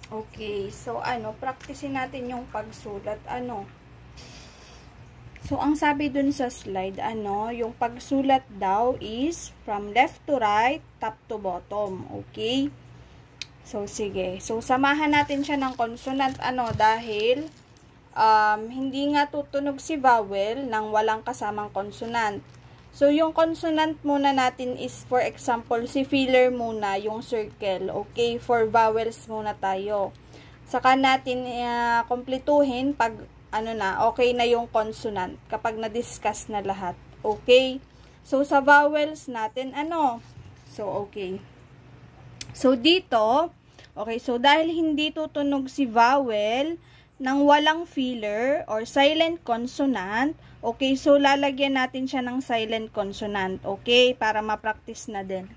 Okay, so practicein natin yung pagsulat. So, ang sabi dun sa slide, yung pagsulat daw is from left to right, top to bottom. Okay? So, sige. So, samahan natin siya ng consonant, dahil hindi nga tutunog si vowel nang walang kasamang consonant. So, yung consonant muna natin is, for example, si filler muna, yung circle. Okay? For vowels muna tayo. Saka natin kumpletuhin pag okay na yung consonant kapag na-discuss na lahat. Okay? So, sa vowels natin, So, okay. So, dito, okay, so dahil hindi tutunog si vowel nang walang filler or silent consonant, okay, so lalagyan natin siya ng silent consonant, okay, para ma-practice na din.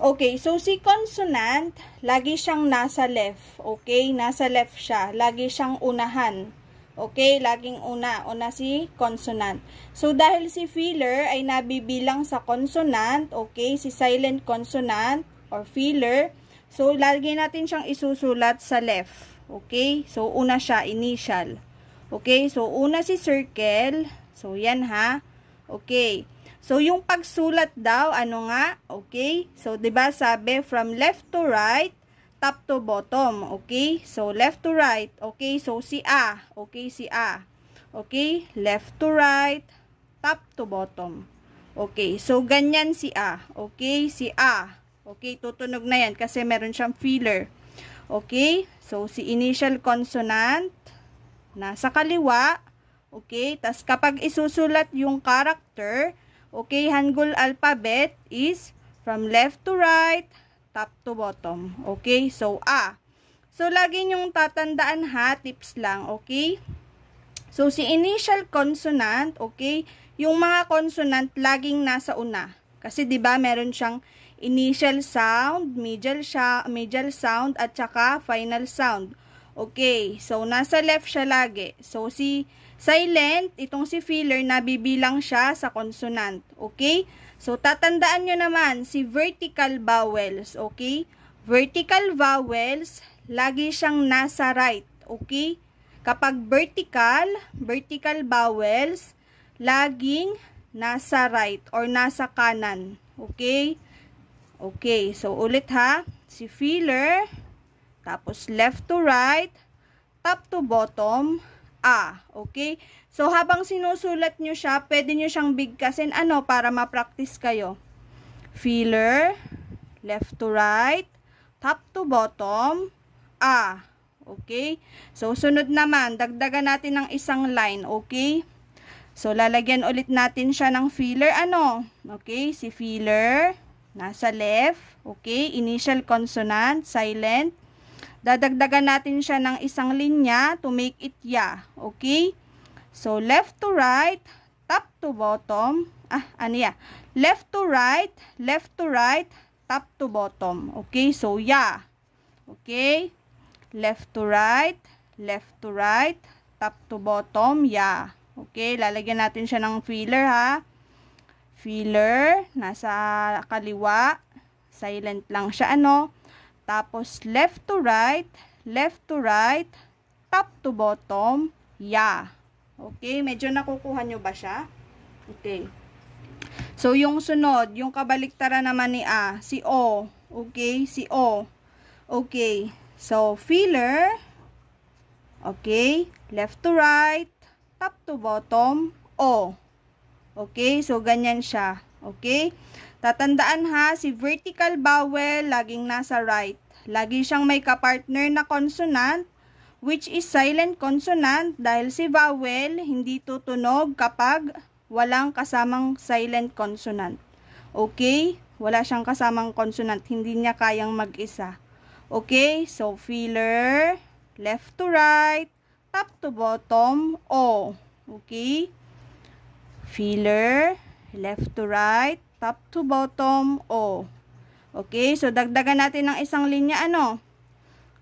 Okay, so si consonant, lagi siyang nasa left, okay, nasa left siya, lagi siyang unahan. Okay, laging una si consonant. So, dahil si filler ay nabibilang sa consonant, okay, si silent consonant or filler, so, lagi natin siyang isusulat sa left. Okay, so, una siya, initial. Okay, so, una si circle. So, yan ha. Okay, so, yung pagsulat daw, okay, so, diba sabi, from left to right, top to bottom, okay? So, left to right, okay? So, si A, okay? Si A, okay? Left to right, top to bottom, okay? So, ganyan si A, okay? Si A, okay? Tutunog na yan kasi meron siyang filler, okay? So, si initial consonant, nasa kaliwa, okay? Tas, kapag isusulat yung character, okay? Hangul alphabet is from left to right, top to bottom. Okay? So, A. So, lagi nyong tatandaan ha, tips lang. Okay? So, si initial consonant, okay? Yung mga consonant, laging nasa una. Kasi, di ba meron siyang initial sound, middle sound, at saka final sound. Okay? So, nasa left siya lagi. So, si silent, itong si filler, nabibilang siya sa consonant. Okay? So, tatandaan nyo naman si vertical vowels, okay? Vertical vowels, lagi siyang nasa right, okay? Kapag vertical vowels, laging nasa right or nasa kanan, okay? Okay, so ulit ha, si filler, tapos left to right, top to bottom, A, okay? So, habang sinusulat nyo siya, pwede nyo siyang bigkasin, para ma-practice kayo. Filler, left to right, top to bottom, A, okay? So, sunod naman, dagdagan natin ng isang line, okay? So, lalagyan ulit natin siya ng filler, okay? Si filler, nasa left, okay? Initial consonant, silent. Dadagdagan natin siya ng isang linya to make it ya. Okay? So, left to right, top to bottom. Left to right, top to bottom. Okay? So, ya. Okay? Left to right, top to bottom, ya. Okay? Lalagyan natin siya ng filler ha. Filler, nasa kaliwa. Silent lang siya, Tapos, left to right, top to bottom, ya. Okay, medyo nakukuha nyo ba siya? Okay. So, yung sunod, yung kabaliktaran naman ni A, si O. Okay, si O. Okay, so, filler, okay, left to right, top to bottom, O. Okay, so, ganyan siya. Okay, tatandaan ha, si vertical vowel, laging nasa right. Lagi siyang may kapartner na consonant, which is silent consonant, dahil si vowel, hindi tutunog kapag walang kasamang silent consonant. Okay? Wala siyang kasamang consonant, hindi niya kayang mag-isa. Okay? So, filler, left to right, top to bottom, O. Okay? Filler, left to right, top to bottom, O. Okay, so dagdagan natin ng isang linya,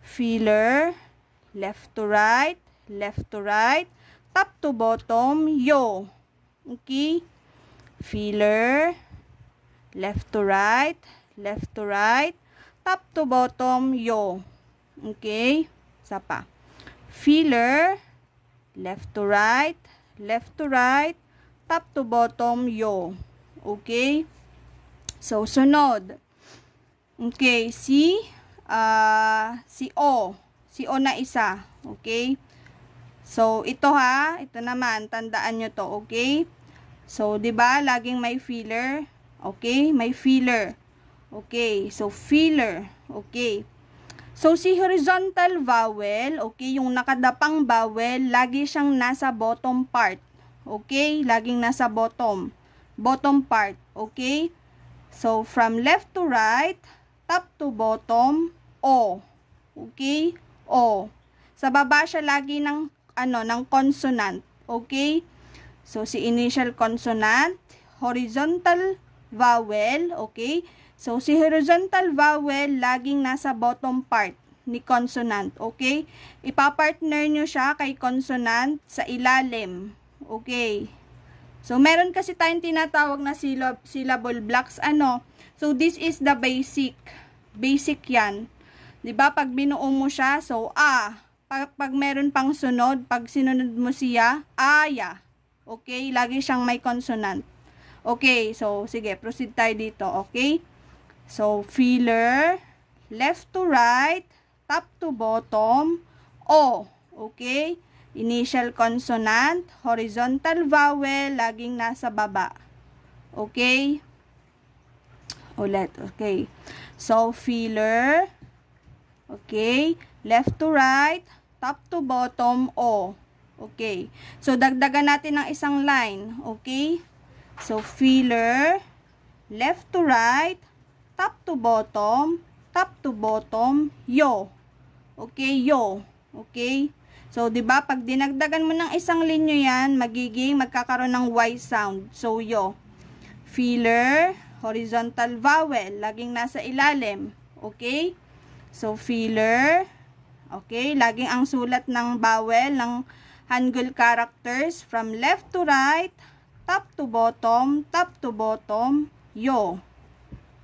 Filler, left to right, top to bottom, yo. Okay? Filler, left to right, top to bottom, yo. Okay? Isa pa. Filler, left to right, top to bottom, yo. Okay? So, sunod. Okay, si O. Si O na isa. Okay? So, ito ito naman, tandaan nyo to, okay? So, 'di ba, laging may filler. Okay? May filler. Okay, so filler. Okay. So, si horizontal vowel, okay, yung nakadapang vowel, lagi siyang nasa bottom part. Okay? Laging nasa bottom. Bottom part. Okay? So, from left to right, top to bottom, O. Okay? O. Sa baba siya lagi ng, ng consonant. Okay? So, si initial consonant, horizontal vowel. Okay? So, si horizontal vowel, laging nasa bottom part ni consonant. Okay? Ipapartner nyo siya kay consonant sa ilalim. Okay? So, meron kasi tayong tinatawag na syllable blocks. So, this is the basic. Basic yan. Diba? Pag binuo mo siya, so, Pag meron pang sunod, pag sinunod mo siya, aya. Okay? Lagi siyang may consonant. Okay? So, sige, proceed tayo dito. Okay? So, filler, left to right, top to bottom, O. Okay? Initial consonant, horizontal vowel, laging nasa baba. Okay? Ulit. Okay. So, filler, okay, left to right, top to bottom, O. Okay. So, dagdagan natin ng isang line. Okay? So, filler, left to right, top to bottom, yo. Okay, yo. Okay? So, 'di ba pag dinagdagan mo ng isang linyo 'yan, magkakaroon ng Y sound. So, yo. Filler, horizontal vowel, laging nasa ilalim. Okay? So, filler, okay, laging ang sulat ng vowel ng Hangul characters from left to right, top to bottom, yo.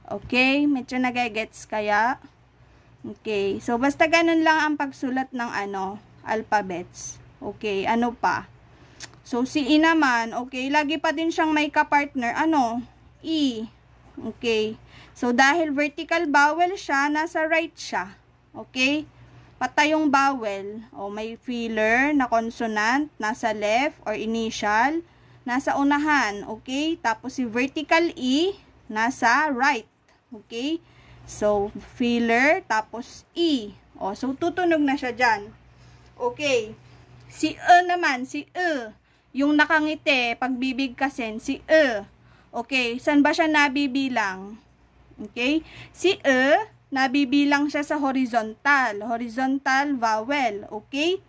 Okay, medyo nagigets kaya? Okay, so basta ganun lang ang pagsulat ng alphabets. Okay, ano pa? So, si E naman, okay, lagi pa din siyang may kapartner, E. Okay, so dahil vertical vowel siya, nasa right siya. Okay, patay yung vowel. May filler na consonant, nasa left or initial, nasa unahan. Okay, tapos si vertical E, nasa right. Okay? So, filler, tapos E. So, tutunog na siya dyan. Okay. Si E naman, si E. Yung nakangiti, pagbibig kasi, si E. Okay, saan ba siya nabibilang? Okay? Si E, nabibilang siya sa horizontal. Horizontal vowel. Okay?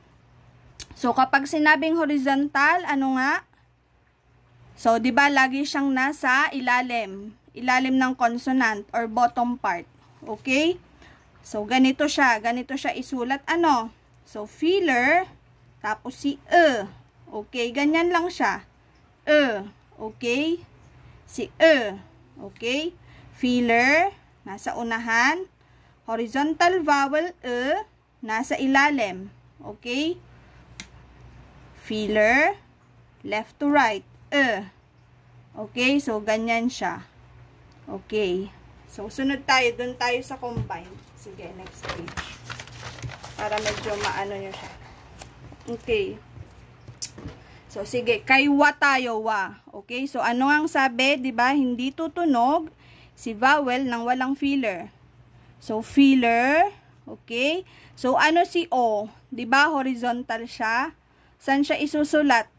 So, kapag sinabing horizontal, ano nga? So, di ba lagi siyang nasa ilalim ng consonant or bottom part. Okay? So, ganito siya isulat, So, filler, tapos si E. Okay? Ganyan lang siya. E. Okay? Si E. Okay? Filler, nasa unahan. Horizontal vowel E, nasa ilalim. Okay? Filler, left to right, E. Okay? So, ganyan siya. Okay. So, sunod tayo. Doon tayo sa combine. Sige, next page. Para medyo maano nyo siya. Okay. So, sige. Kay wa tayo, wa. Okay? So, ano ang sabi? Diba? Hindi tutunog si vowel ng walang filler. So, filler. Okay? So, ano si O? Diba? Horizontal siya. Saan siya isusulat?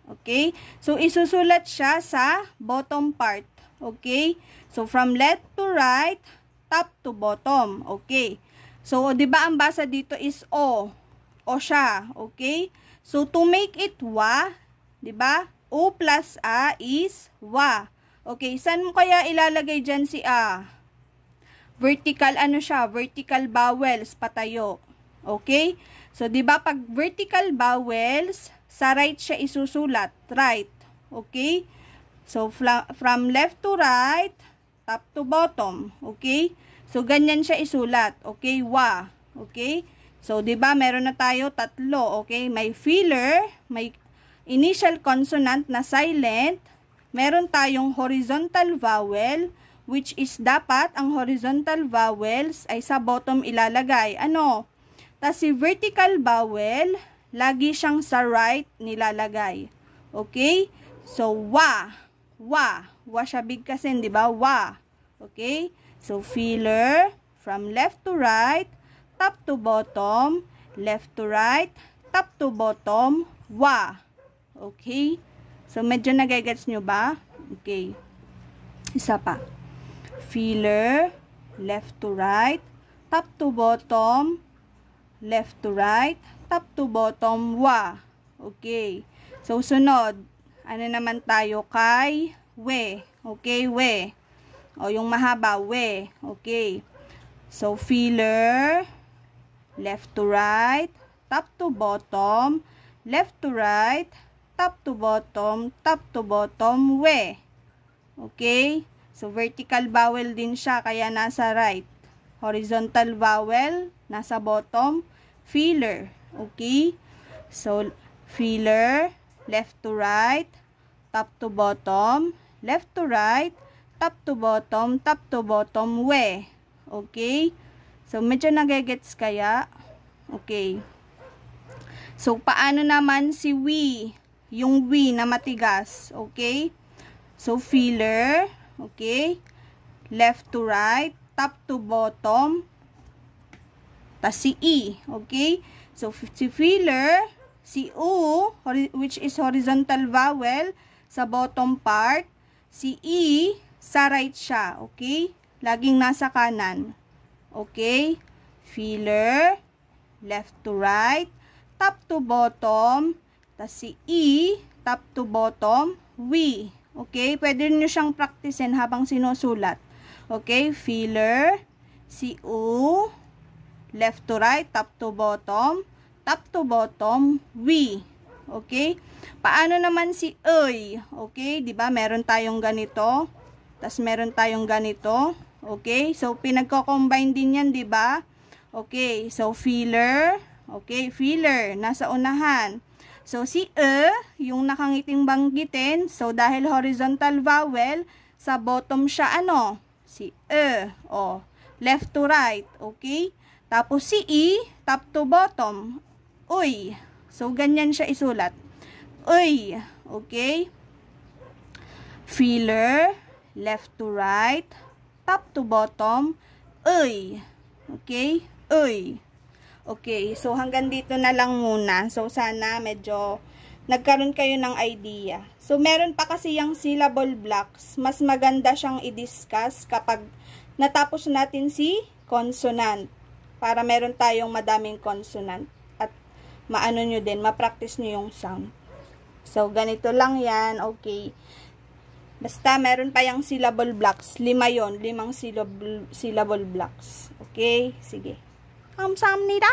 Okay? So, isusulat siya sa bottom part. Okay? So, from left to right, top to bottom. Okay? So, di ba ang basa dito is O? O siya. Okay? So, to make it wa, di ba? O plus A is wa. Okay? Saan mo kaya ilalagay dyan si A? Vertical, siya? Vertical vowels, patayo. Okay? So, di ba pag vertical vowels, sa right siya isusulat. Right. Okay? So, from left to right, top to bottom. Okay? So, ganyan siya isulat. Okay? Wa. Okay? So, di ba meron na tayo tatlo. Okay? May filler, may initial consonant na silent, meron tayong horizontal vowel, which is dapat ang horizontal vowels ay sa bottom ilalagay. Ano? Tas si vertical vowel, lagi siyang sa right nilalagay. Okay? So, wa siya big kasi, di ba? Wa. Okay? So, filler, from left to right, top to bottom, left to right, top to bottom, wa. Okay? So, medyo nagagets nyo ba? Okay. Isa pa. Filler, left to right, top to bottom, left to right, top to bottom, wa. Okay. So, sunod. Ano naman tayo kay we. Okay, we. O, yung mahaba, we. Okay. So, filler, left to right, top to bottom, left to right, top to bottom, we. Okay? So, vertical vowel din siya, kaya nasa right. Horizontal vowel, nasa bottom, filler. Okay? So, filler, left to right, top to bottom, left to right, top to bottom, we. Okay? So, medyo nagigets kaya? Okay. So, paano naman si we? Yung we na matigas. Okay? So, filler. Okay? Left to right, top to bottom, tas si e. Okay? So, si filler, si u, which is horizontal vowel, sa bottom part. Si e, sa right siya. Okay? Laging nasa kanan. Okay? Filler, left to right, top to bottom, tas si e, top to bottom, we. Okay? Pwede nyo siyang practicein habang sinusulat. Okay? Filler, si u, left to right, top to bottom, we. Okay? Paano naman si oy? Okay? Diba? Meron tayong ganito. Tas meron tayong ganito. Okay? So, pinagko-combine din yan, diba? Okay. So, filler. Okay? Filler. Nasa unahan. So, si yung nakangiting banggitin. So, dahil horizontal vowel, sa bottom siya, ano? Si o. Left to right. Okay? Tapos, si e, top to bottom. Uy. So, ganyan siya isulat. Uy. Okay? Filler, left to right, top to bottom, uy. Okay? Uy. Okay. So, hanggang dito na lang muna. So, sana medyo nagkaroon kayo ng idea. So, meron pa kasi yung syllable blocks. Mas maganda siyang i-discuss kapag natapos natin si consonant. Para meron tayong madaming consonant. Maano nyo din, ma-practice nyo yung sound. So, ganito lang yan. Okay. Basta, meron pa yung syllable blocks. 5 yon, 5 syllable blocks. Okay? Sige. 감사합니다.